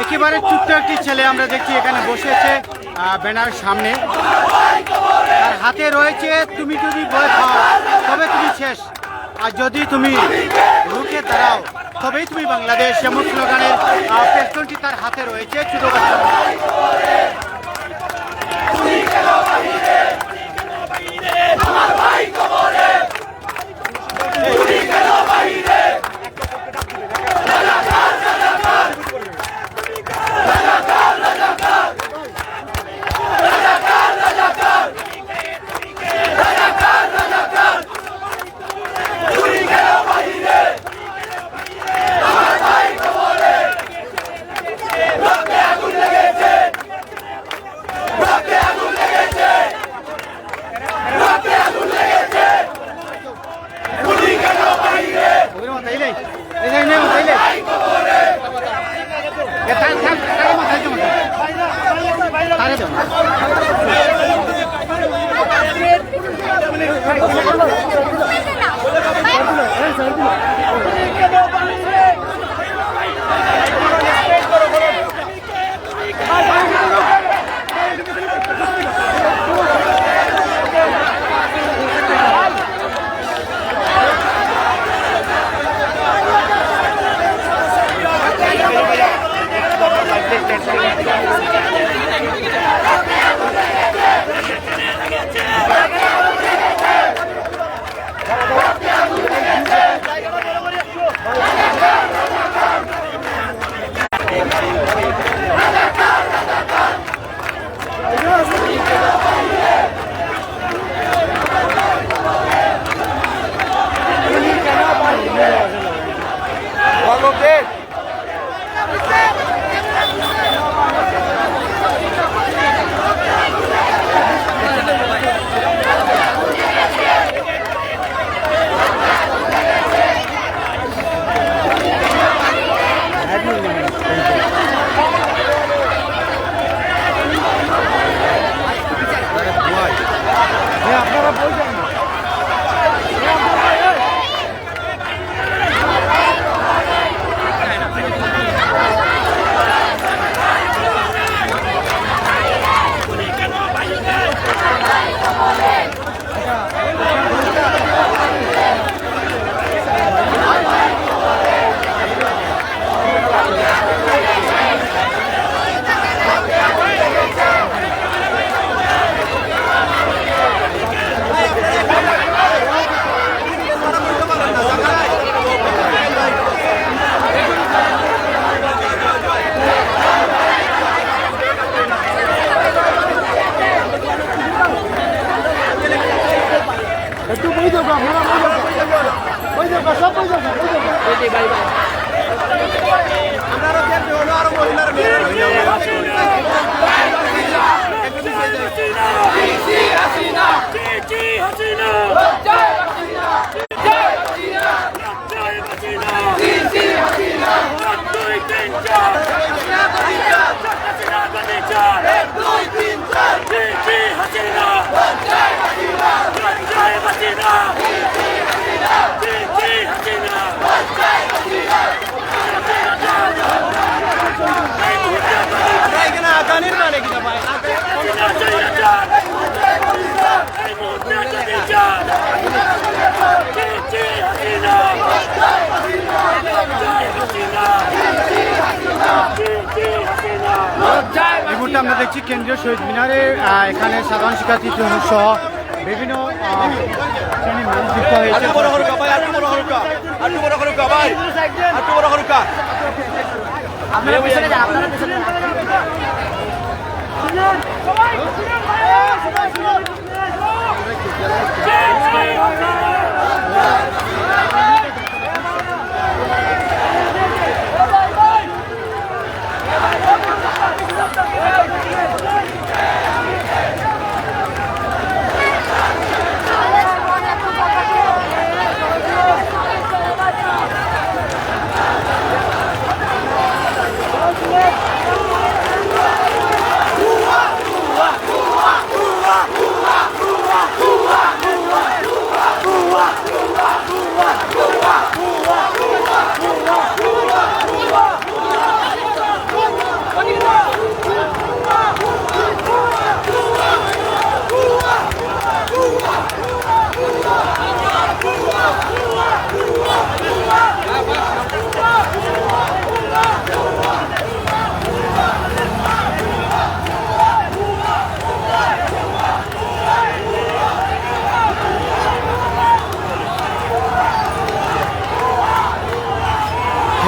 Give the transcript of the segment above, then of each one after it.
একেবারে ছোট্ট একটি ছেলে আমরা দেখছি এখানে বসেছে ব্যানার সামনে, তার হাতে রয়েছে তুমি যদি ভয় খাও তবে তুমি শেষ, আর যদি তুমি রুখে দাঁড়াও তবেই তুমি বাংলাদেশ, এমন স্লোগানের পেস্টলটি তার হাতে রয়েছে ছোট বাচ্চা। এই মুহূর্তে আমরা দেখছি কেন্দ্রীয় শহীদ মিনারে এখানে সাধারণ শিক্ষার্থী সহ বিভিন্ন শ্রেণীর মানুষ যুক্ত হয়েছে।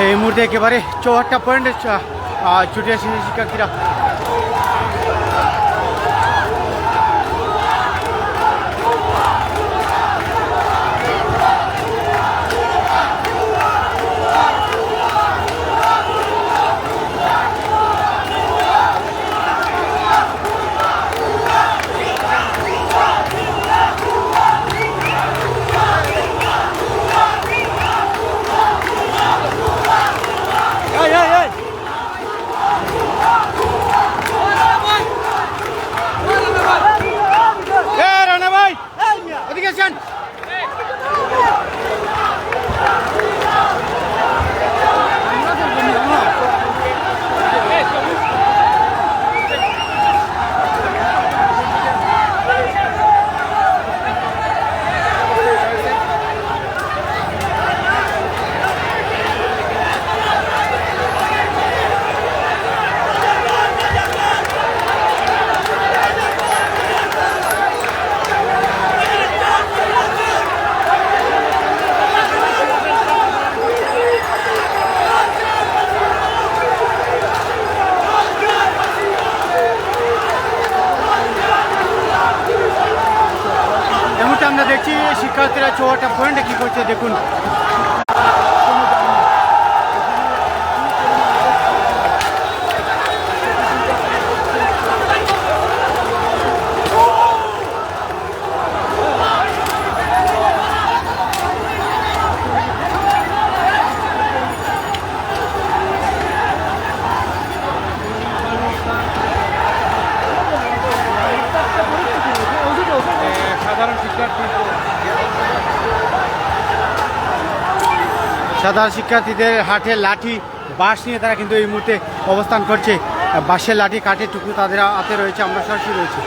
এই মুহূর্তে একেবারে 74 পয়েন্টে ছুটে আসেন শিক্ষার্থীরা। আমরা দেখছি শিক্ষার্থীরা 74 পয়েন্টে কি করছে দেখুন। সাধারণ শিক্ষার্থীদের হাতে লাঠি বাঁশ নিয়ে তারা কিন্তু এই মুহূর্তে অবস্থান করছে। বাঁশের লাঠি কাঠের টুকরো তাদের হাতে রয়েছে। আমরা সরাসরি রয়েছে।